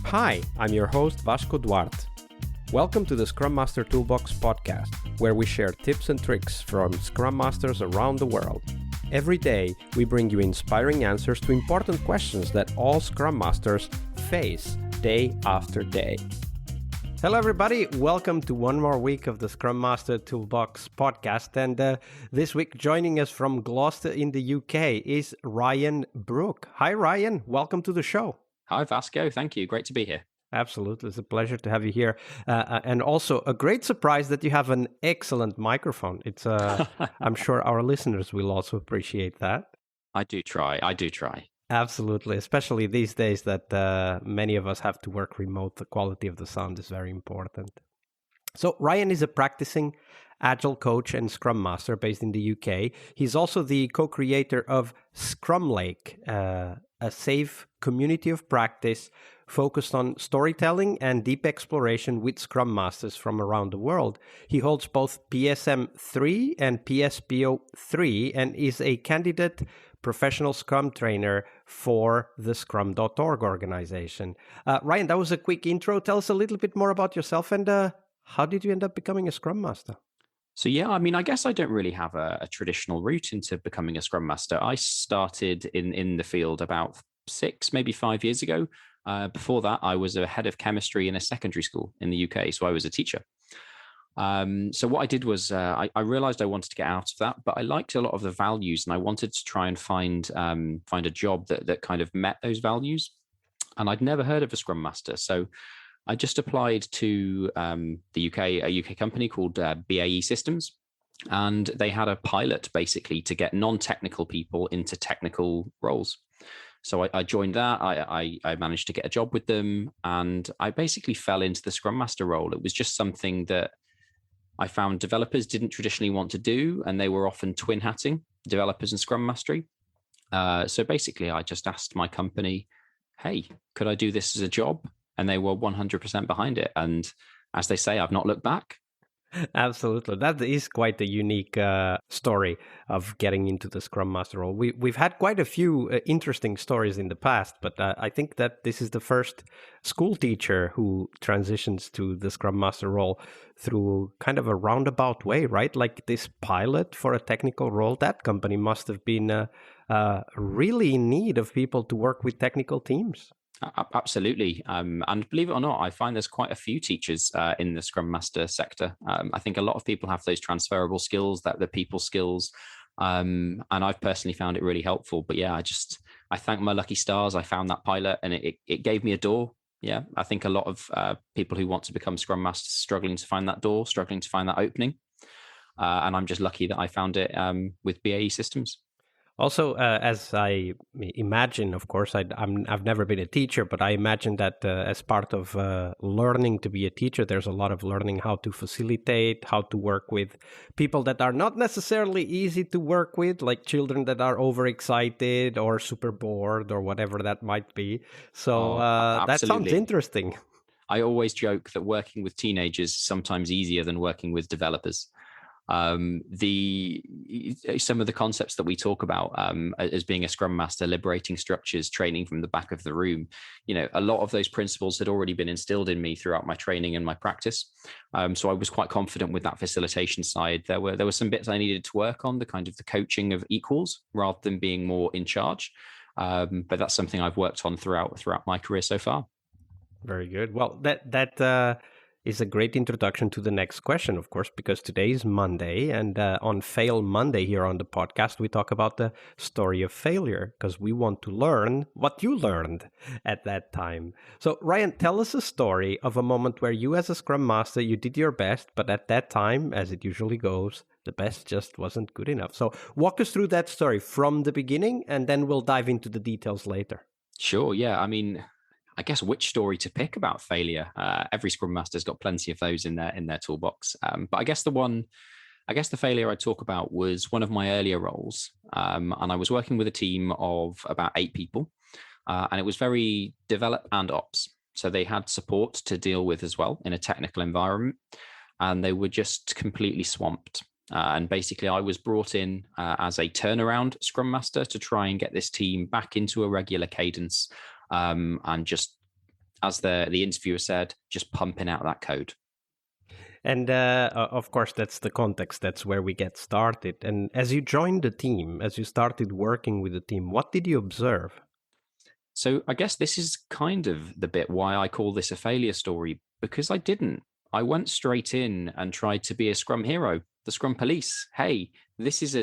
Hi, I'm your host Vasco Duarte. Welcome to the Scrum Master Toolbox podcast, where we share tips and tricks from Scrum Masters around the world. Every day, we bring you inspiring answers to important questions that all Scrum Masters face day after day. Hello, everybody. Welcome to one more week of the Scrum Master Toolbox podcast. And this week, joining us from Gloucester in the UK is Ryan Brook. Hi, Ryan. Welcome to the show. Hi, Vasco. Thank you. Great to be here. Absolutely. It's a pleasure to have you here. And also a great surprise that you have an excellent microphone. It's, I'm sure our listeners will also appreciate that. I do try. Absolutely. Especially these days that many of us have to work remote. The quality of the sound is very important. So Ryan is a practicing Agile coach and Scrum Master based in the UK. He's also the co-creator of Scrum Lake, a safe community of practice focused on storytelling and deep exploration with Scrum Masters from around the world. He holds both PSM 3 and PSPO 3 and is a candidate Professional Scrum Trainer for the Scrum.org organization. Ryan, that was a quick intro. Tell us a little bit more about yourself and how did you end up becoming a Scrum Master? So, I guess I don't really have a traditional route into becoming a Scrum Master. I started in the field about 6, maybe 5 years ago. Before that, I was a head of chemistry in a secondary school in the UK, so I was a teacher. So what I did was I realized I wanted to get out of that, but I liked a lot of the values, and I wanted to try and find a job that kind of met those values. And I'd never heard of a Scrum Master, so I just applied to the UK, a UK company called BAE Systems, and they had a pilot basically to get non-technical people into technical roles. So I joined that. I managed to get a job with them, and I basically fell into the Scrum Master role. It was just something that I found developers didn't traditionally want to do, and they were often twin hatting developers and Scrum Mastery. So basically, I just asked my company, hey, could I do this as a job? And they were 100% behind it. And as they say, I've not looked back. Absolutely. That is quite a unique story of getting into the Scrum Master role. We've had quite a few interesting stories in the past, but I think that this is the first school teacher who transitions to the Scrum Master role through kind of a roundabout way, right? Like this pilot for a technical role. That company must have been really in need of people to work with technical teams. Absolutely. And believe it or not, I find there's quite a few teachers in the Scrum Master sector. I think a lot of people have those transferable skills, that the people skills. And I've personally found it really helpful. But yeah, I thank my lucky stars. I found that pilot and it gave me a door. Yeah, I think a lot of people who want to become Scrum Masters struggling to find that door, struggling to find that opening. And I'm just lucky that I found it with BAE Systems. Also, as I imagine, of course, I've never been a teacher, but I imagine that as part of learning to be a teacher, there's a lot of learning how to facilitate, how to work with people that are not necessarily easy to work with, like children that are overexcited or super bored or whatever that might be. So that sounds interesting. I always joke that working with teenagers is sometimes easier than working with developers. Some of the concepts that we talk about as being a Scrum Master, liberating structures, training from the back of the room, a lot of those principles had already been instilled in me throughout my training and my practice. So I was quite confident with that facilitation side. There were some bits I needed to work on, the kind of the coaching of equals rather than being more in charge. But that's something I've worked on throughout my career so far. Very good. Well, that is a great introduction to the next question, of course, because today is Monday, and on Fail Monday here on the podcast, we talk about the story of failure, because we want to learn what you learned at that time. So, Ryan, tell us a story of a moment where you as a Scrum Master, you did your best, but at that time, as it usually goes, the best just wasn't good enough. So walk us through that story from the beginning, and then we'll dive into the details later. Sure, yeah. I guess which story to pick about failure. Every Scrum Master's got plenty of those in their toolbox. But I guess the failure I talk about was one of my earlier roles, and I was working with a team of about 8 people, and it was very develop and ops. So they had support to deal with as well in a technical environment, and they were just completely swamped. And basically, I was brought in as a turnaround Scrum Master to try and get this team back into a regular cadence and just as the interviewer said, just pumping out that code. And of course, that's the context. That's where we get started. And as you joined the team, as you started working with the team, what did you observe? So I guess this is kind of the bit why I call this a failure story, because I didn't. I went straight in and tried to be a Scrum hero, the Scrum police. Hey, this is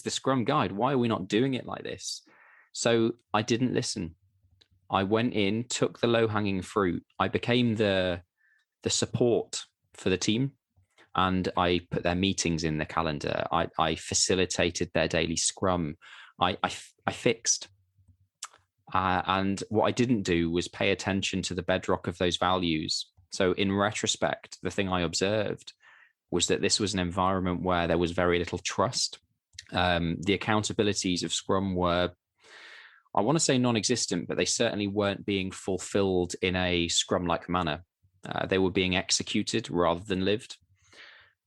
the Scrum guide. Why are we not doing it like this? So I didn't listen. I went in, took the low-hanging fruit. I became the support for the team, and I put their meetings in the calendar. I facilitated their daily Scrum. I fixed. And what I didn't do was pay attention to the bedrock of those values. So in retrospect, the thing I observed was that this was an environment where there was very little trust. The accountabilities of Scrum were, I want to say non-existent, but they certainly weren't being fulfilled in a Scrum-like manner. They were being executed rather than lived.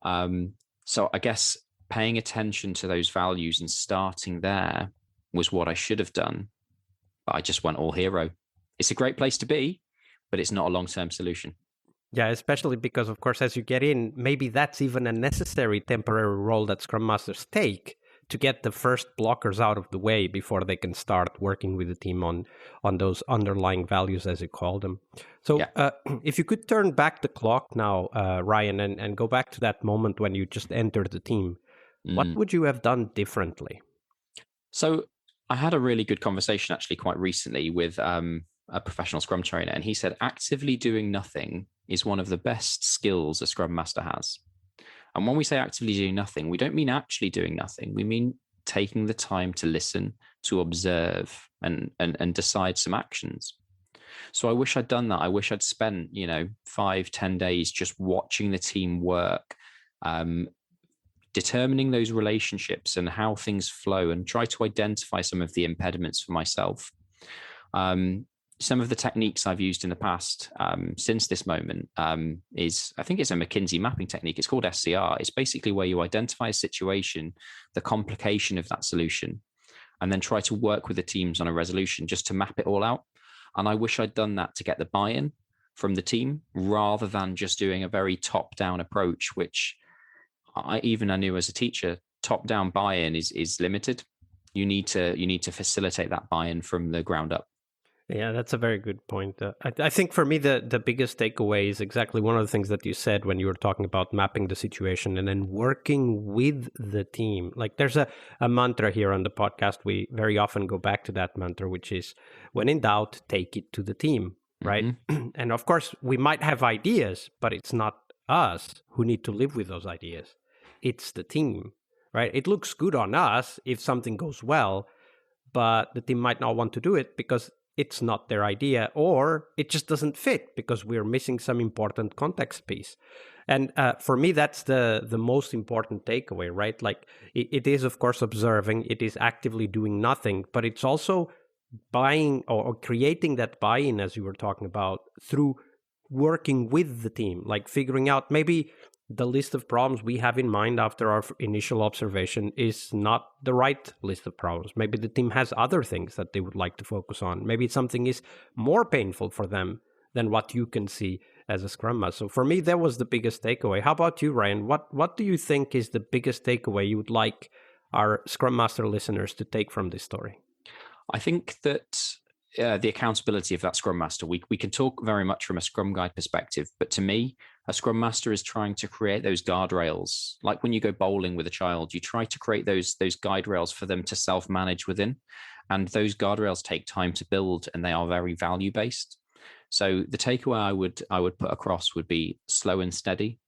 So I guess paying attention to those values and starting there was what I should have done. But I just went all hero. It's a great place to be, but it's not a long-term solution. Yeah, especially because, of course, as you get in, maybe that's even a necessary temporary role that Scrum Masters take to get the first blockers out of the way before they can start working with the team on those underlying values, as you call them. So Yeah. if you could turn back the clock now, Ryan, and go back to that moment when you just entered the team, what would you have done differently? So I had a really good conversation actually quite recently with a professional Scrum trainer, and he said actively doing nothing is one of the best skills a Scrum Master has. And when we say actively doing nothing, we don't mean actually doing nothing. We mean taking the time to listen, to observe, and decide some actions. So I wish I'd done that. I wish I'd spent 5-10 days just watching the team work, determining those relationships and how things flow, and try to identify some of the impediments for myself. Some of the techniques I've used in the past since this moment is, I think it's a McKinsey mapping technique. It's called SCR. It's basically where you identify a situation, the complication of that solution, and then try to work with the teams on a resolution just to map it all out. And I wish I'd done that to get the buy-in from the team rather than just doing a very top-down approach, which I knew as a teacher, top-down buy-in is limited. You need to facilitate that buy-in from the ground up. Yeah, that's a very good point. I think for me, the biggest takeaway is exactly one of the things that you said when you were talking about mapping the situation and then working with the team. Like there's a mantra here on the podcast. We very often go back to that mantra, which is when in doubt, take it to the team, right? Mm-hmm. And of course, we might have ideas, but it's not us who need to live with those ideas. It's the team, right? It looks good on us if something goes well, but the team might not want to do it because it's not their idea, or it just doesn't fit because we're missing some important context piece. And for me, that's the most important takeaway, right? Like it is, of course, observing, it is actively doing nothing, but it's also buying or creating that buy-in, as you were talking about, through working with the team, like figuring out maybe the list of problems we have in mind after our initial observation is not the right list of problems. Maybe the team has other things that they would like to focus on. Maybe something is more painful for them than what you can see as a Scrum Master. So for me, that was the biggest takeaway. How about you, Ryan? What do you think is the biggest takeaway you would like our Scrum Master listeners to take from this story? I think that the accountability of that Scrum Master, we can talk very much from a Scrum Guide perspective, but to me, a Scrum Master is trying to create those guardrails. Like when you go bowling with a child, you try to create those guide rails for them to self-manage within. And those guardrails take time to build, and they are very value-based. So the takeaway I would put across would be slow and steady.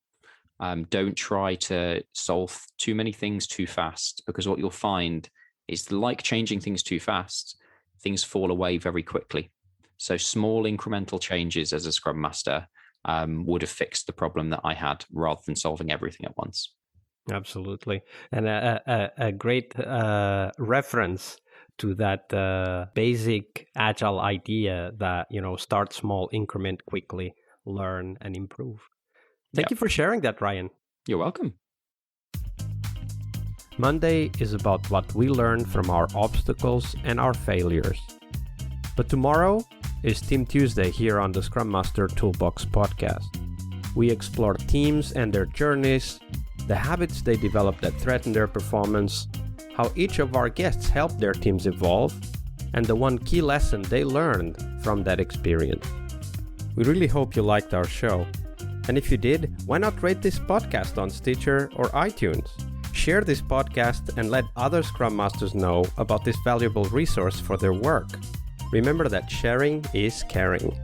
Don't try to solve too many things too fast, because what you'll find is, like changing things too fast, things fall away very quickly. So small incremental changes as a Scrum Master would have fixed the problem that I had rather than solving everything at once. Absolutely. And a great reference to that basic Agile idea that, start small, increment quickly, learn and improve. Thank you for sharing that, Ryan. You're welcome. Monday is about what we learn from our obstacles and our failures. But tomorrow is Team Tuesday here on the Scrum Master Toolbox podcast. We explore teams and their journeys, the habits they develop that threaten their performance, how each of our guests helped their teams evolve, and the one key lesson they learned from that experience. We really hope you liked our show. And if you did, why not rate this podcast on Stitcher or iTunes? Share this podcast and let other Scrum Masters know about this valuable resource for their work. Remember that sharing is caring.